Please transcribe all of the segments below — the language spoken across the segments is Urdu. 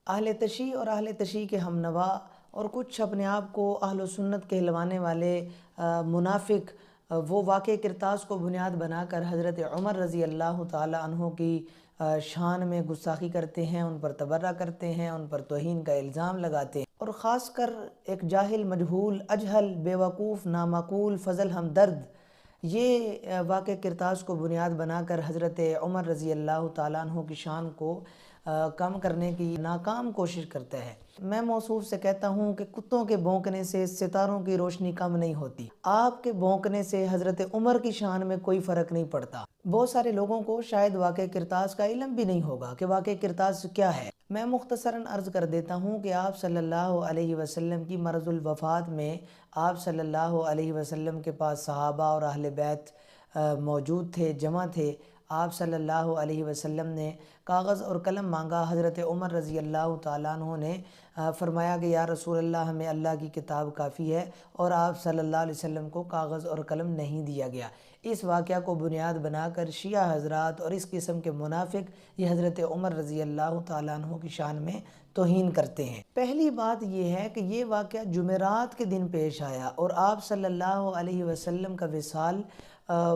اہل تشیع اور اہل تشیع کے ہم نوا اور کچھ اپنے آپ کو اہل سنت کہلوانے والے منافق وہ واقع کرتاز کو بنیاد بنا کر حضرت عمر رضی اللہ تعالی عنہ کی شان میں گستاخی کرتے ہیں، ان پر تبرہ کرتے ہیں، ان پر توہین کا الزام لگاتے ہیں، اور خاص کر ایک جاہل، مجہول، اجہل، بے وقوف، نامعقول، فضل ہمدرد یہ واقع کرتاز کو بنیاد بنا کر حضرت عمر رضی اللہ تعالیٰ عنہ کی شان کو کم کرنے کی ناکام کوشش کرتا ہے۔ میں موصوف سے کہتا ہوں کہ کتوں کے بھونکنے سے ستاروں کی روشنی کم نہیں ہوتی، آپ کے بھونکنے سے حضرت عمر کی شان میں کوئی فرق نہیں پڑتا۔ بہت سارے لوگوں کو شاید واقع کرتاز کا علم بھی نہیں ہوگا کہ واقع کرتاز کیا ہے۔ میں مختصراً عرض کر دیتا ہوں کہ آپ صلی اللہ علیہ وسلم کی مرض الوفات میں آپ صلی اللہ علیہ وسلم کے پاس صحابہ اور اہل بیت موجود تھے، جمع تھے۔ آپ صلی اللہ علیہ وسلم نے کاغذ اور قلم مانگا، حضرت عمر رضی اللہ تعالیٰ عنہ نے فرمایا کہ یا رسول اللہ ہمیں اللہ کی کتاب کافی ہے، اور آپ صلی اللہ علیہ وسلم کو کاغذ اور قلم نہیں دیا گیا۔ اس واقعہ کو بنیاد بنا کر شیعہ حضرات اور اس قسم کے منافق یہ حضرت عمر رضی اللہ تعالیٰ عنہ کی شان میں توہین کرتے ہیں۔ پہلی بات یہ ہے کہ یہ واقعہ جمعرات کے دن پیش آیا اور آپ صلی اللہ علیہ وسلم کا وصال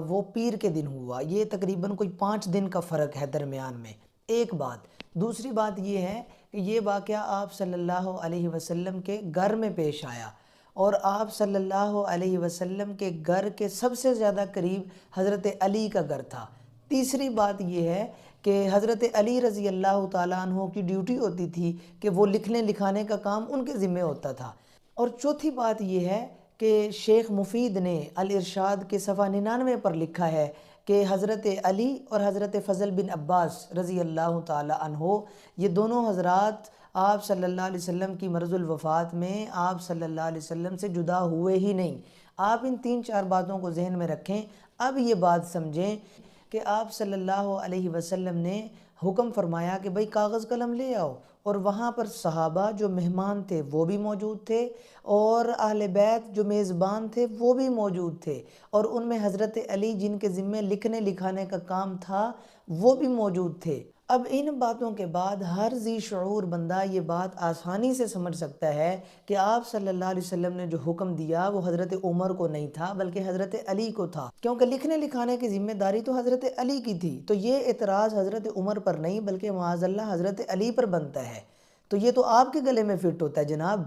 وہ پیر کے دن ہوا۔ یہ تقریباً کوئی 5 دن کا فرق ہے درمیان میں، ایک بات۔ دوسری بات یہ ہے کہ یہ واقعہ آپ صلی اللہ علیہ وسلم کے گھر میں پیش آیا، اور آپ صلی اللہ علیہ وسلم کے گھر کے سب سے زیادہ قریب حضرت علی کا گھر تھا۔ تیسری بات یہ ہے کہ حضرت علی رضی اللہ تعالیٰ عنہ کی ڈیوٹی ہوتی تھی کہ وہ لکھنے لکھانے کا کام ان کے ذمہ ہوتا تھا۔ اور چوتھی بات یہ ہے کہ شیخ مفید نے الارشاد کے صفحہ 99 پر لکھا ہے کہ حضرت علی اور حضرت فضل بن عباس رضی اللہ تعالی عنہ یہ دونوں حضرات آپ صلی اللہ علیہ وسلم کی مرض الوفات میں آپ صلی اللہ علیہ وسلم سے جدا ہوئے ہی نہیں۔ آپ ان 3-4 باتوں کو ذہن میں رکھیں۔ اب یہ بات سمجھیں کہ آپ صلی اللہ علیہ وسلم نے حکم فرمایا کہ بھئی کاغذ قلم لے آؤ، اور وہاں پر صحابہ جو مہمان تھے وہ بھی موجود تھے، اور اہل بیت جو میزبان تھے وہ بھی موجود تھے، اور ان میں حضرت علی جن کے ذمہ لکھنے لکھانے کا کام تھا وہ بھی موجود تھے۔ اب ان باتوں کے بعد ہر ذی شعور بندہ یہ بات آسانی سے سمجھ سکتا ہے کہ آپ صلی اللہ علیہ وسلم نے جو حکم دیا وہ حضرت عمر کو نہیں تھا بلکہ حضرت علی کو تھا، کیونکہ لکھنے لکھانے کی ذمہ داری تو حضرت علی کی تھی۔ تو یہ اعتراض حضرت عمر پر نہیں بلکہ معاذ اللہ حضرت علی پر بنتا ہے، تو یہ تو آپ کے گلے میں فٹ ہوتا ہے جناب۔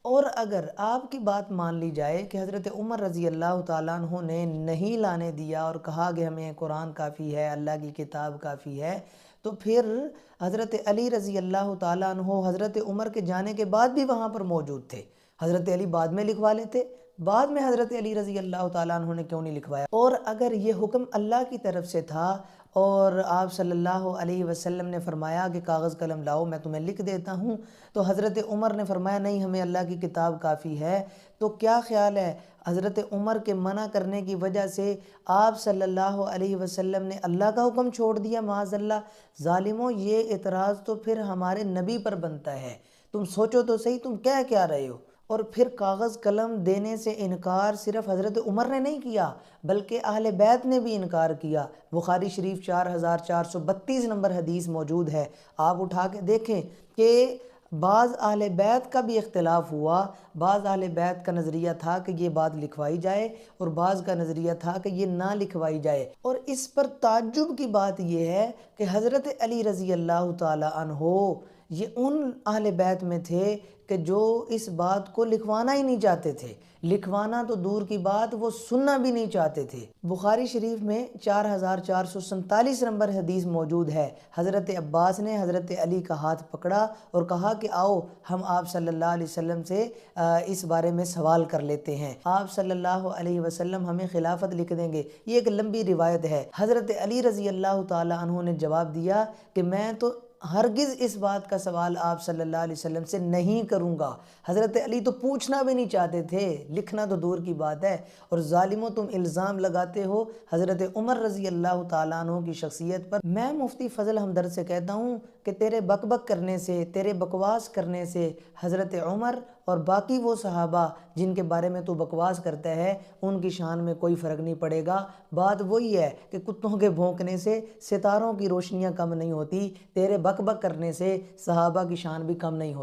اور اگر آپ کی بات مان لی جائے کہ حضرت عمر رضی اللہ تعالیٰ عنہ نے نہیں لانے دیا اور کہا کہ ہمیں قرآن کافی ہے، اللہ کی کتاب کافی ہے، تو پھر حضرت علی رضی اللہ تعالیٰ عنہ حضرت عمر کے جانے کے بعد بھی وہاں پر موجود تھے۔ حضرت علی بعد میں لکھوا لیتے، بعد میں حضرت علی رضی اللہ تعالیٰ عنہ نے کیوں نہیں لکھوایا؟ اور اگر یہ حکم اللہ کی طرف سے تھا اور آپ صلی اللہ علیہ وسلم نے فرمایا کہ کاغذ قلم لاؤ میں تمہیں لکھ دیتا ہوں، تو حضرت عمر نے فرمایا نہیں ہمیں اللہ کی کتاب کافی ہے، تو کیا خیال ہے حضرت عمر کے منع کرنے کی وجہ سے آپ صلی اللہ علیہ وسلم نے اللہ کا حکم چھوڑ دیا؟ معاذ اللہ ظالموں، یہ اعتراض تو پھر ہمارے نبی پر بنتا ہے۔ تم سوچو تو صحیح تم کہہ کیا رہے ہو؟ اور پھر کاغذ قلم دینے سے انکار صرف حضرت عمر نے نہیں کیا بلکہ اہل بیت نے بھی انکار کیا۔ بخاری شریف 4432 نمبر حدیث موجود ہے، آپ اٹھا کے دیکھیں کہ بعض اہل بیت کا بھی اختلاف ہوا۔ بعض اہل بیت کا نظریہ تھا کہ یہ بات لکھوائی جائے، اور بعض کا نظریہ تھا کہ یہ نہ لکھوائی جائے۔ اور اس پر تعجب کی بات یہ ہے کہ حضرت علی رضی اللہ تعالی عنہ یہ ان اہل بیت میں تھے کہ جو اس بات کو لکھوانا ہی نہیں چاہتے تھے، لکھوانا تو دور کی بات وہ سننا بھی نہیں چاہتے تھے۔ بخاری شریف میں 4447 نمبر حدیث موجود ہے، حضرت عباس نے حضرت علی کا ہاتھ پکڑا اور کہا کہ آؤ ہم آپ صلی اللہ علیہ وسلم سے اس بارے میں سوال کر لیتے ہیں، آپ صلی اللہ علیہ وسلم ہمیں خلافت لکھ دیں گے۔ یہ ایک لمبی روایت ہے۔ حضرت علی رضی اللہ تعالی عنہ نے جواب دیا کہ میں تو ہرگز اس بات کا سوال آپ صلی اللہ علیہ وسلم سے نہیں کروں گا۔ حضرت علی تو پوچھنا بھی نہیں چاہتے تھے، لکھنا تو دور کی بات ہے۔ اور ظالموں تم الزام لگاتے ہو حضرت عمر رضی اللہ تعالیٰ عنہ کی شخصیت پر۔ میں مفتی فضل ہمدرد سے کہتا ہوں کہ تیرے بک بک کرنے سے، تیرے بکواس کرنے سے حضرت عمر اور باقی وہ صحابہ جن کے بارے میں تو بکواس کرتا ہے ان کی شان میں کوئی فرق نہیں پڑے گا۔ بات وہی ہے کہ کتوں کے بھونکنے سے ستاروں کی روشنیاں کم نہیں ہوتی، تیرے بک بک کرنے سے صحابہ کی شان بھی کم نہیں ہوتی۔